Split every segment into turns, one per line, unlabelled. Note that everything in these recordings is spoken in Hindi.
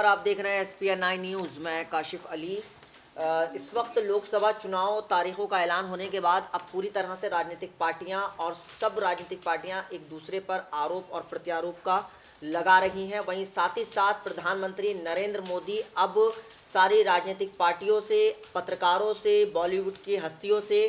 आप देख रहे हैं SPN9 न्यूज़। मैं काशिफ अली। इस वक्त लोकसभा चुनाव तारीखों का ऐलान होने के बाद अब पूरी तरह से राजनीतिक पार्टियां और सब राजनीतिक पार्टियां एक दूसरे पर आरोप और प्रत्यारोप का लगा रही हैं। वहीं साथ ही साथ प्रधानमंत्री नरेंद्र मोदी अब सारी राजनीतिक पार्टियों से, पत्रकारों से, बॉलीवुड की हस्तियों से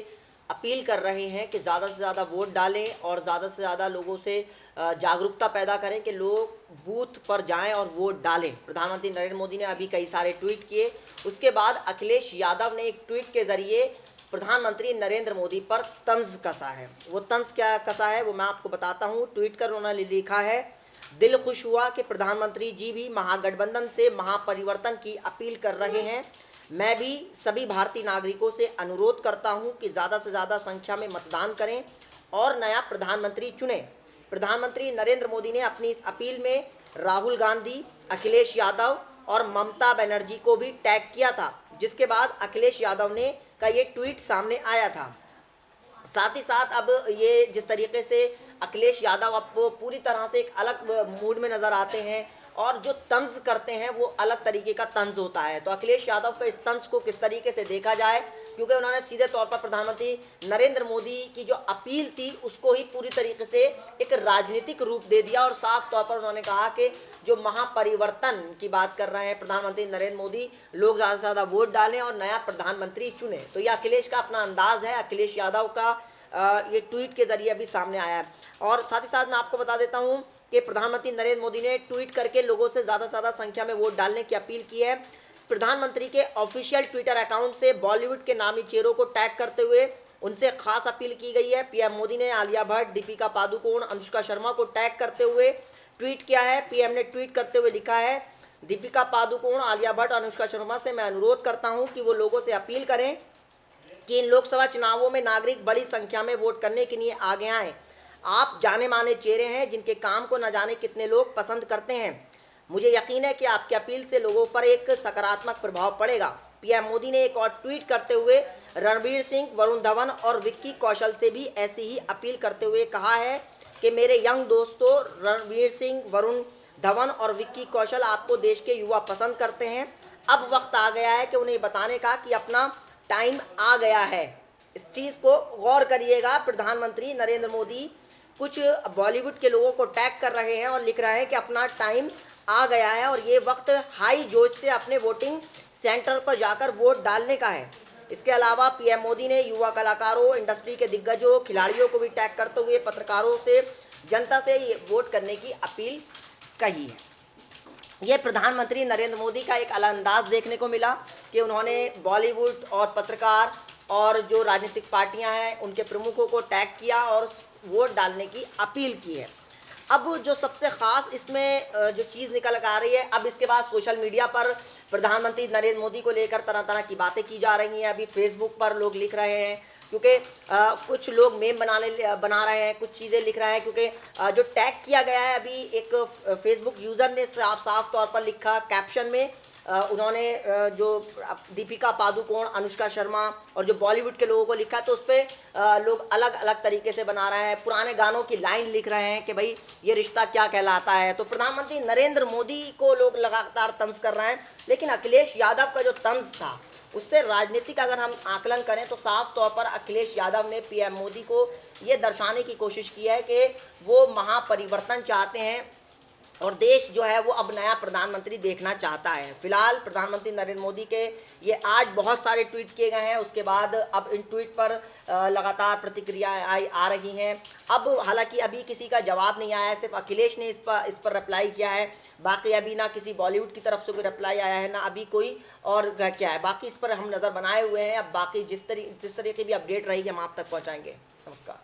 अपील कर रहे हैं कि ज़्यादा से ज़्यादा वोट डालें और ज़्यादा से ज़्यादा लोगों से जागरूकता पैदा करें कि लोग बूथ पर जाएं और वोट डालें। प्रधानमंत्री नरेंद्र मोदी ने अभी कई सारे ट्वीट किए। उसके बाद अखिलेश यादव ने एक ट्वीट के ज़रिए प्रधानमंत्री नरेंद्र मोदी पर तंज कसा है। वो तंज क्या कसा है वो मैं आपको बताता हूँ। ट्वीट कर उन्होंने लिखा है, दिल खुश हुआ कि प्रधानमंत्री जी भी महागठबंधन से महापरिवर्तन की अपील कर रहे हैं। मैं भी सभी भारतीय नागरिकों से अनुरोध करता हूं कि ज़्यादा से ज़्यादा संख्या में मतदान करें और नया प्रधानमंत्री चुनें। प्रधानमंत्री नरेंद्र मोदी ने अपनी इस अपील में राहुल गांधी, अखिलेश यादव और ममता बनर्जी को भी टैग किया था, जिसके बाद अखिलेश यादव ने का ये ट्वीट सामने आया था। साथ ही साथ अब ये जिस तरीके से अखिलेश यादव अब पूरी तरह से एक अलग मूड में नज़र आते हैं और जो तंज करते हैं वो अलग तरीके का तंज होता है। तो अखिलेश यादव का इस तंज को किस तरीके से देखा जाए, क्योंकि उन्होंने सीधे तौर पर प्रधानमंत्री नरेंद्र मोदी की जो अपील थी उसको ही पूरी तरीके से एक राजनीतिक रूप दे दिया और साफ तौर पर उन्होंने कहा कि जो महापरिवर्तन की बात कर रहे हैं प्रधानमंत्री नरेंद्र मोदी, लोग ज़्यादा से ज़्यादा वोट डालें और नया प्रधानमंत्री चुने। तो ये अखिलेश का अपना अंदाज़ है, अखिलेश यादव का ये ट्वीट के जरिए अभी सामने आया है। और साथ ही साथ मैं आपको बता देता हूँ कि प्रधानमंत्री नरेंद्र मोदी ने ट्वीट करके लोगों से ज़्यादा से ज़्यादा संख्या में वोट डालने की अपील की है। प्रधानमंत्री के ऑफिशियल ट्विटर अकाउंट से बॉलीवुड के नामी चेहरों को टैग करते हुए उनसे खास अपील की गई है। पीएम मोदी ने आलिया भट्ट, दीपिका पादुकोण, अनुष्का शर्मा को टैग करते हुए ट्वीट किया है। पीएम ने ट्वीट करते हुए लिखा है, दीपिका पादुकोण, आलिया भट्ट, अनुष्का शर्मा से मैं अनुरोध करता हूँ कि वो लोगों से अपील करें कि इन लोकसभा चुनावों में नागरिक बड़ी संख्या में वोट करने के लिए आगे आएँ। आप जाने माने चेहरे हैं जिनके काम को न जाने कितने लोग पसंद करते हैं। मुझे यकीन है कि आपकी अपील से लोगों पर एक सकारात्मक प्रभाव पड़ेगा। पीएम मोदी ने एक और ट्वीट करते हुए रणवीर सिंह, वरुण धवन और विक्की कौशल से भी ऐसी ही अपील करते हुए कहा है कि मेरे यंग दोस्तों, रणवीर सिंह, वरुण धवन और विक्की कौशल आपको देश के युवा पसंद करते हैं। अब वक्त आ गया है कि उन्हें बताने का कि अपना टाइम आ गया है। इस चीज़ को गौर करिएगा। प्रधानमंत्री नरेंद्र मोदी कुछ बॉलीवुड के लोगों को टैग कर रहे हैं और लिख रहे हैं कि अपना टाइम आ गया है और ये वक्त हाई जोश से अपने वोटिंग सेंटर पर जाकर वोट डालने का है। इसके अलावा पीएम मोदी ने युवा कलाकारों, इंडस्ट्री के दिग्गजों, खिलाड़ियों को भी टैग करते हुए पत्रकारों से, जनता से ये वोट करने की अपील कही है। ये प्रधानमंत्री नरेंद्र मोदी का एक अलग अंदाज देखने को मिला कि उन्होंने बॉलीवुड और पत्रकार और जो राजनीतिक पार्टियां हैं उनके प्रमुखों को टैग किया और वोट डालने की अपील की है। अब जो सबसे ख़ास इसमें जो चीज़ निकल कर आ रही है, अब इसके बाद सोशल मीडिया पर प्रधानमंत्री नरेंद्र मोदी को लेकर तरह तरह की बातें की जा रही हैं। अभी फेसबुक पर लोग लिख रहे हैं, क्योंकि कुछ लोग मेम बना रहे हैं, कुछ चीज़ें लिख रहे हैं, क्योंकि जो टैग किया गया है अभी एक फेसबुक यूज़र ने साफ तौर पर लिखा कैप्शन में, उन्होंने जो दीपिका पादुकोण, अनुष्का शर्मा और जो बॉलीवुड के लोगों को लिखा, तो उस पर लोग अलग अलग तरीके से बना रहे हैं, पुराने गानों की लाइन लिख रहे हैं कि भाई ये रिश्ता क्या कहलाता है। तो प्रधानमंत्री नरेंद्र मोदी को लोग लगातार तंज कर रहे हैं, लेकिन अखिलेश यादव का जो तंज था उससे राजनीतिक अगर हम आकलन करें तो साफ तौर पर अखिलेश यादव ने पीएम मोदी को ये दर्शाने की कोशिश की है कि वो महापरिवर्तन चाहते हैं और देश जो है वो अब नया प्रधानमंत्री देखना चाहता है। फिलहाल प्रधानमंत्री नरेंद्र मोदी के ये आज बहुत सारे ट्वीट किए गए हैं, उसके बाद अब इन ट्वीट पर लगातार प्रतिक्रियाएं आ रही हैं। अब हालांकि अभी किसी का जवाब नहीं आया है, सिर्फ अखिलेश ने इस पर रिप्लाई किया है। बाकी अभी ना किसी बॉलीवुड की तरफ से कोई रिप्लाई आया है, ना अभी कोई और क्या है। बाकी इस पर हम नज़र बनाए हुए हैं। अब बाकी जिस तरीके की भी अपडेट रहेगी हम आप तक पहुँचाएँगे। नमस्कार।